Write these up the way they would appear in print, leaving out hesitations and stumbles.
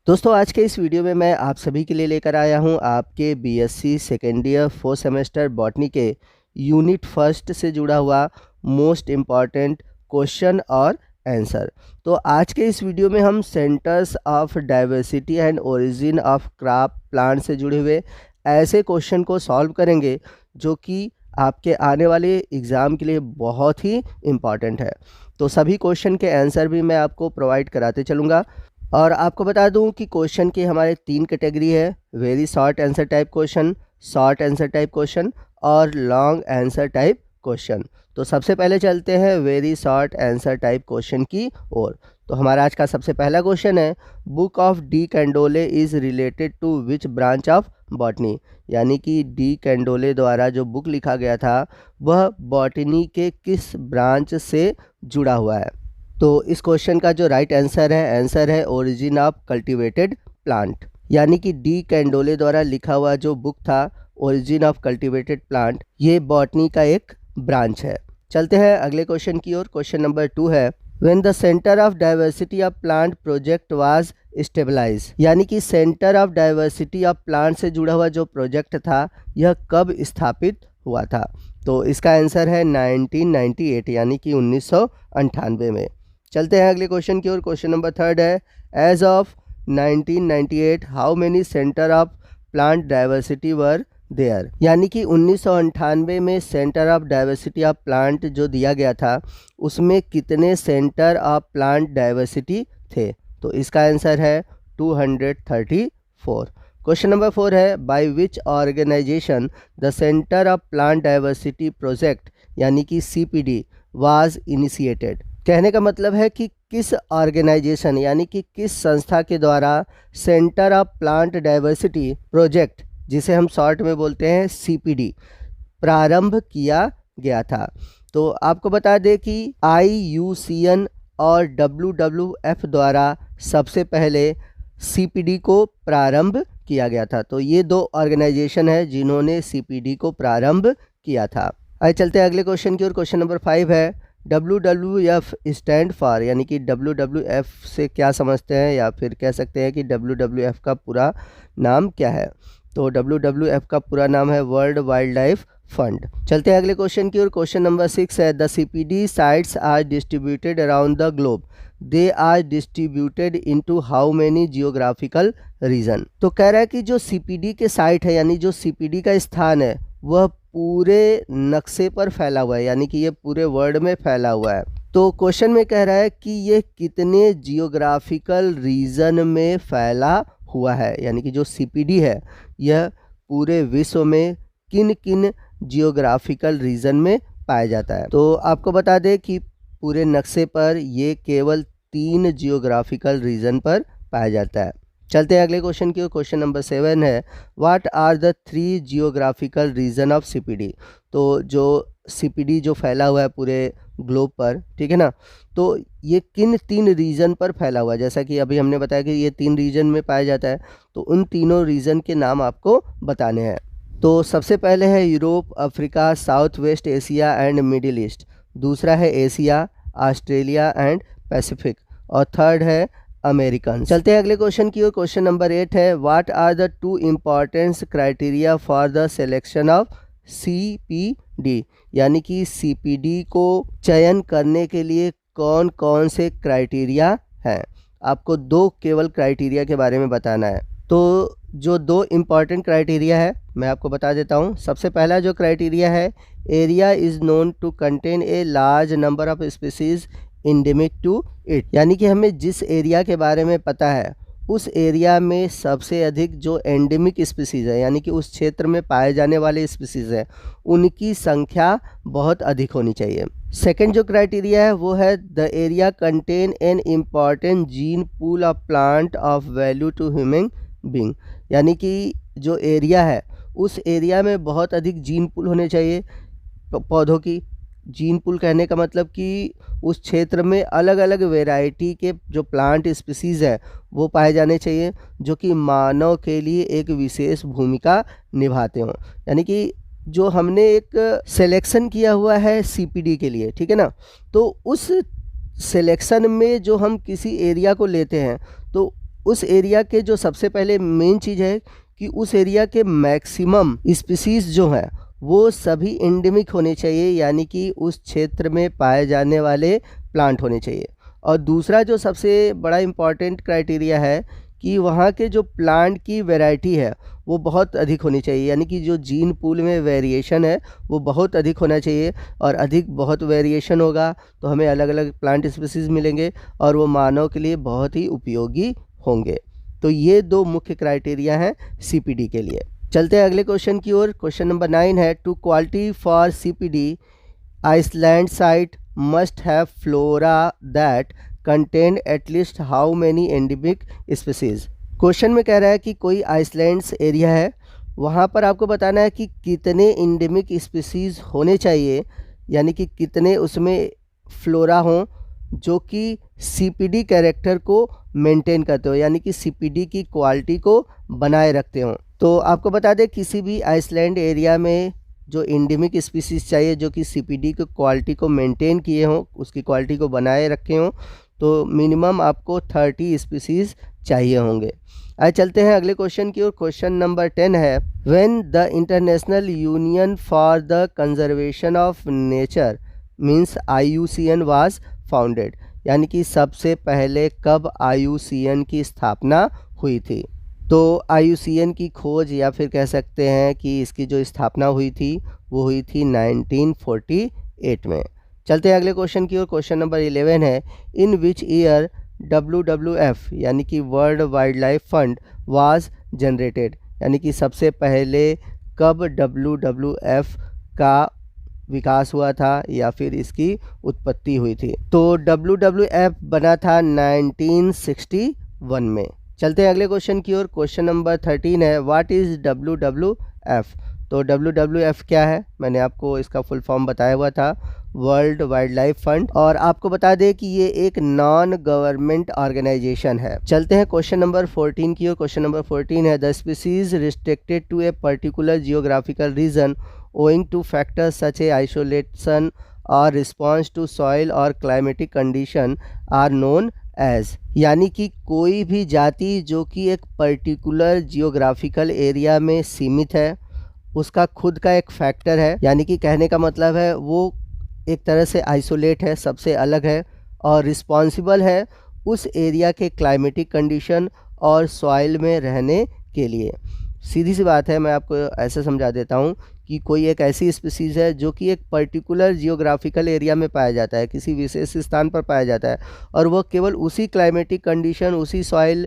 दोस्तों आज के इस वीडियो में मैं आप सभी के लिए लेकर आया हूं आपके BSc second year 4th semester botany के यूनिट फर्स्ट से जुड़ा हुआ मोस्ट इम्पॉर्टेंट क्वेश्चन और आंसर। तो आज के इस वीडियो में हम centres of diversity and origin of crop plant से जुड़े हुए ऐसे क्वेश्चन को सॉल्व करेंगे जो कि आपके आने वाले एग्ज़ाम के लिए बहुत ही इम्पॉर्टेंट है। तो सभी क्वेश्चन के आंसर भी मैं आपको प्रोवाइड कराते चलूँगा। और आपको बता दूं कि क्वेश्चन की हमारे 3 कैटेगरी है, very short answer type question, short answer type question और लॉन्ग आंसर टाइप क्वेश्चन। तो सबसे पहले चलते हैं very short answer type question की ओर। तो हमारा आज का सबसे पहला क्वेश्चन है, book of De Candolle is related to which branch of botany. यानी कि डी कैंडोले द्वारा जो बुक लिखा गया था वह बॉटनी के किस ब्रांच से जुड़ा हुआ है। तो इस क्वेश्चन का जो राइट आंसर है ओरिजिन ऑफ कल्टीवेटेड प्लांट। यानी कि डी कैंडोले द्वारा लिखा हुआ जो बुक था ओरिजिन ऑफ कल्टीवेटेड प्लांट, ये बॉटनी का एक ब्रांच है। चलते हैं अगले क्वेश्चन की ओर। क्वेश्चन नंबर 2 है, when the centre of diversity of plant project was stabilise. यानी कि centre of diversity of plant से जुड़ा हुआ जो प्रोजेक्ट था यह कब स्थापित हुआ था। तो इसका आंसर है 1998 यानी कि 1998 में। चलते हैं अगले क्वेश्चन की ओर। क्वेश्चन नंबर 3 है, as of 1998 how many centre of plant diversity were there. यानी कि 1998 में centre of diversity of plant जो दिया गया था उसमें कितने सेंटर ऑफ प्लांट डाइवर्सिटी थे। तो इसका आंसर है 234। क्वेश्चन नंबर 4 है, by which organisation the centre of plant diversity project यानी कि सीपीडी वाज इनिशिएटेड। कहने का मतलब है कि किस ऑर्गेनाइजेशन यानी कि किस संस्था के द्वारा centre of plant diversity project, जिसे हम शॉर्ट में बोलते हैं सीपीडी, प्रारंभ किया गया था। तो आपको बता दें कि IUCN और WWF द्वारा सबसे पहले सीपीडी को प्रारंभ किया गया था। तो ये दो ऑर्गेनाइजेशन है जिन्होंने सीपीडी को प्रारंभ किया था। आइए चलते हैं अगले क्वेश्चन की ओर। क्वेश्चन नंबर 5 है, WWF स्टैंड फॉर। यानी कि WWF से क्या समझते हैं या फिर कह सकते हैं कि WWF का पूरा नाम क्या है। तो WWF का पूरा नाम है वर्ल्ड वाइल्ड लाइफ फंड। चलते हैं अगले क्वेश्चन की ओर। क्वेश्चन नंबर 6 है, the CPD sites are distributed around the globe, they are distributed into how many geographical region. तो कह रहा है कि जो CPD के साइट है यानी जो CPD का स्थान है वह पूरे नक्शे पर फैला हुआ है, यानी कि ये पूरे वर्ल्ड में फैला हुआ है। तो क्वेश्चन में कह रहा है कि ये कितने जियोग्राफिकल रीजन में फैला हुआ है। यानी कि जो CPD है यह पूरे विश्व में किन किन जियोग्राफिकल रीजन में पाया जाता है। तो आपको बता दें कि पूरे नक्शे पर ये केवल 3 जियोग्राफिकल रीजन पर पाया जाता है। चलते हैं अगले क्वेश्चन की ओर। क्वेश्चन नंबर 7 है, what are the 3 geographical region of CPD। तो जो CPD जो फैला हुआ है पूरे ग्लोब पर, ठीक है ना, तो ये किन 3 रीजन पर फैला हुआ है। जैसा कि अभी हमने बताया कि ये 3 रीजन में पाया जाता है, तो उन तीनों रीजन के नाम आपको बताने हैं। तो सबसे पहले है Europe, Africa, south west Asia and middle east. दूसरा है एशिया, ऑस्ट्रेलिया एंड पैसिफिक। और थर्ड है अमेरिकन। चलते हैं अगले क्वेश्चन की ओर। क्वेश्चन नंबर 8 है, what are the 2 important criteria for the selection of CPD। यानी कि CPD को चयन करने के लिए कौन कौन से क्राइटेरिया हैं। आपको 2 केवल क्राइटेरिया के बारे में बताना है। तो जो 2 इम्पॉर्टेंट क्राइटेरिया है मैं आपको बता देता हूँ। सबसे पहला जो क्राइटेरिया है, area is known to contain a large number of species endemic to it. यानी कि हमें जिस एरिया के बारे में पता है उस एरिया में सबसे अधिक जो एंडेमिक स्पीसीज़ है यानी कि उस क्षेत्र में पाए जाने वाले स्पीसीज़ हैं उनकी संख्या बहुत अधिक होनी चाहिए। सेकंड जो क्राइटेरिया है वो है, the area contain an important gene pool of plant of value to human being. यानी कि जो एरिया है उस एरिया में बहुत अधिक जीन पूल होने चाहिए पौधों की। जीन पूल कहने का मतलब कि उस क्षेत्र में अलग अलग वैरायटी के जो प्लांट स्पीसीज़ है वो पाए जाने चाहिए जो कि मानव के लिए एक विशेष भूमिका निभाते हों। यानी कि जो हमने एक सिलेक्शन किया हुआ है CPD के लिए, ठीक है ना, तो उस सिलेक्शन में जो हम किसी एरिया को लेते हैं तो उस एरिया के जो सबसे पहले मेन चीज़ है कि उस एरिया के मैक्सिमम स्पीसीज़ जो हैं वो सभी एंडेमिक होने चाहिए, यानी कि उस क्षेत्र में पाए जाने वाले प्लांट होने चाहिए। और दूसरा जो सबसे बड़ा इम्पॉर्टेंट क्राइटेरिया है कि वहाँ के जो प्लांट की वैरायटी है वो बहुत अधिक होनी चाहिए, यानी कि जो जीन पूल में वेरिएशन है वो बहुत अधिक होना चाहिए। और अधिक बहुत वेरिएशन होगा तो हमें अलग अलग प्लांट स्पीसीज़ मिलेंगे और वो मानव के लिए बहुत ही उपयोगी होंगे। तो ये दो मुख्य क्राइटेरिया हैं सीपीडी के लिए। चलते हैं अगले क्वेश्चन की ओर। क्वेश्चन नंबर 9 है, to quality for CPD island site must have flora that contain at least how many endemic species. Question में कह रहा है कि कोई आइसलैंड्स एरिया है, वहाँ पर आपको बताना है कि कितने एंडेमिक स्पीसीज होने चाहिए, यानी कि कितने उसमें फ्लोरा हों जो कि सीपीडी कैरेक्टर को मेंटेन करते हो, यानी कि सीपीडी की क्वालिटी को बनाए रखते हों। तो आपको बता दें किसी भी आइसलैंड एरिया में जो एंडेमिक स्पीसीज चाहिए जो कि सीपीडी की क्वालिटी को मेंटेन किए हों, उसकी क्वालिटी को बनाए रखे हों, तो मिनिमम आपको 30 स्पीसीज चाहिए होंगे। आइए चलते हैं अगले क्वेश्चन की ओर। क्वेश्चन नंबर 10 है, when the international union for the conservation of nature means IUCN was founded, यानी कि सबसे पहले कब IUCN की स्थापना हुई थी। तो IUCN की खोज या फिर कह सकते हैं कि इसकी जो स्थापना हुई थी वो हुई थी 1948 में। चलते हैं अगले क्वेश्चन की ओर। क्वेश्चन नंबर 11 है, इन विच ईयर WWF यानी कि world wild life fund was generated, यानी कि सबसे पहले कब WWF का विकास हुआ था या फिर इसकी उत्पत्ति हुई थी। तो WWF बना था 1961 में। चलते हैं अगले क्वेश्चन की ओर। क्वेश्चन नंबर 13 है, व्हाट इज़ WWF। तो WWF क्या है, मैंने आपको इसका फुल फॉर्म बताया हुआ था, वर्ल्ड वाइल्ड लाइफ फंड। और आपको बता दें कि ये एक नॉन गवर्नमेंट ऑर्गेनाइजेशन है। चलते हैं क्वेश्चन नंबर 14 की ओर। क्वेश्चन नंबर 14 है, the species restricted to a particular geographical region owing to factors such as isolation or response to soil or climatic condition are known as, यानी कि कोई भी जाति जो कि एक पर्टिकुलर जियोग्राफिकल एरिया में सीमित है, उसका खुद का एक फैक्टर है, यानी कि कहने का मतलब है वो एक तरह से आइसोलेट है, सबसे अलग है और रिस्पॉन्सिबल है उस एरिया के क्लाइमेटिक कंडीशन और सॉइल में रहने के लिए। सीधी सी बात है, मैं आपको ऐसे समझा देता हूँ कि कोई एक ऐसी स्पीसीज़ है जो कि एक पर्टिकुलर जियोग्राफिकल एरिया में पाया जाता है, किसी विशेष स्थान पर पाया जाता है और वह केवल उसी क्लाइमेटिक कंडीशन, उसी सॉइल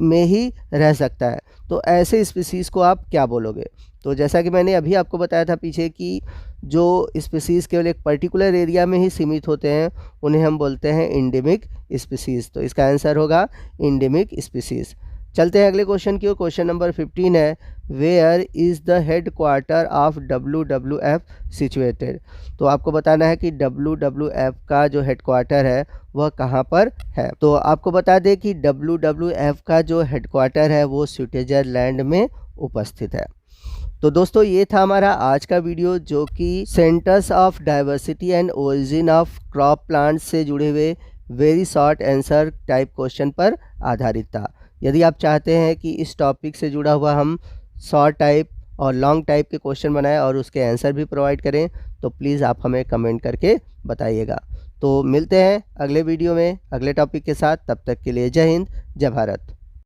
में ही रह सकता है। तो ऐसे स्पीसीज़ को आप क्या बोलोगे। तो जैसा कि मैंने अभी आपको बताया था पीछे कि जो स्पीसीज़ केवल एक पर्टिकुलर एरिया में ही सीमित होते हैं उन्हें हम बोलते हैं एंडेमिक स्पीसीज़। तो इसका आंसर होगा एंडेमिक स्पीसीज़। चलते हैं अगले क्वेश्चन की ओर। क्वेश्चन नंबर 15 है, where is the headquarter of WWF situated. तो आपको बताना है कि WWF का जो हेड क्वार्टर है वह कहाँ पर है। तो आपको बता दें कि WWF का जो हेड क्वार्टर है वो स्विट्जरलैंड में उपस्थित है। तो दोस्तों ये था हमारा आज का वीडियो जो कि centres of diversity and origin of crop plants से जुड़े हुए very short answer type question पर आधारित था। यदि आप चाहते हैं कि इस टॉपिक से जुड़ा हुआ हम शॉर्ट टाइप और लॉन्ग टाइप के क्वेश्चन बनाएं और उसके आंसर भी प्रोवाइड करें तो प्लीज़ आप हमें कमेंट करके बताइएगा। तो मिलते हैं अगले वीडियो में अगले टॉपिक के साथ, तब तक के लिए जय हिंद, जय भारत।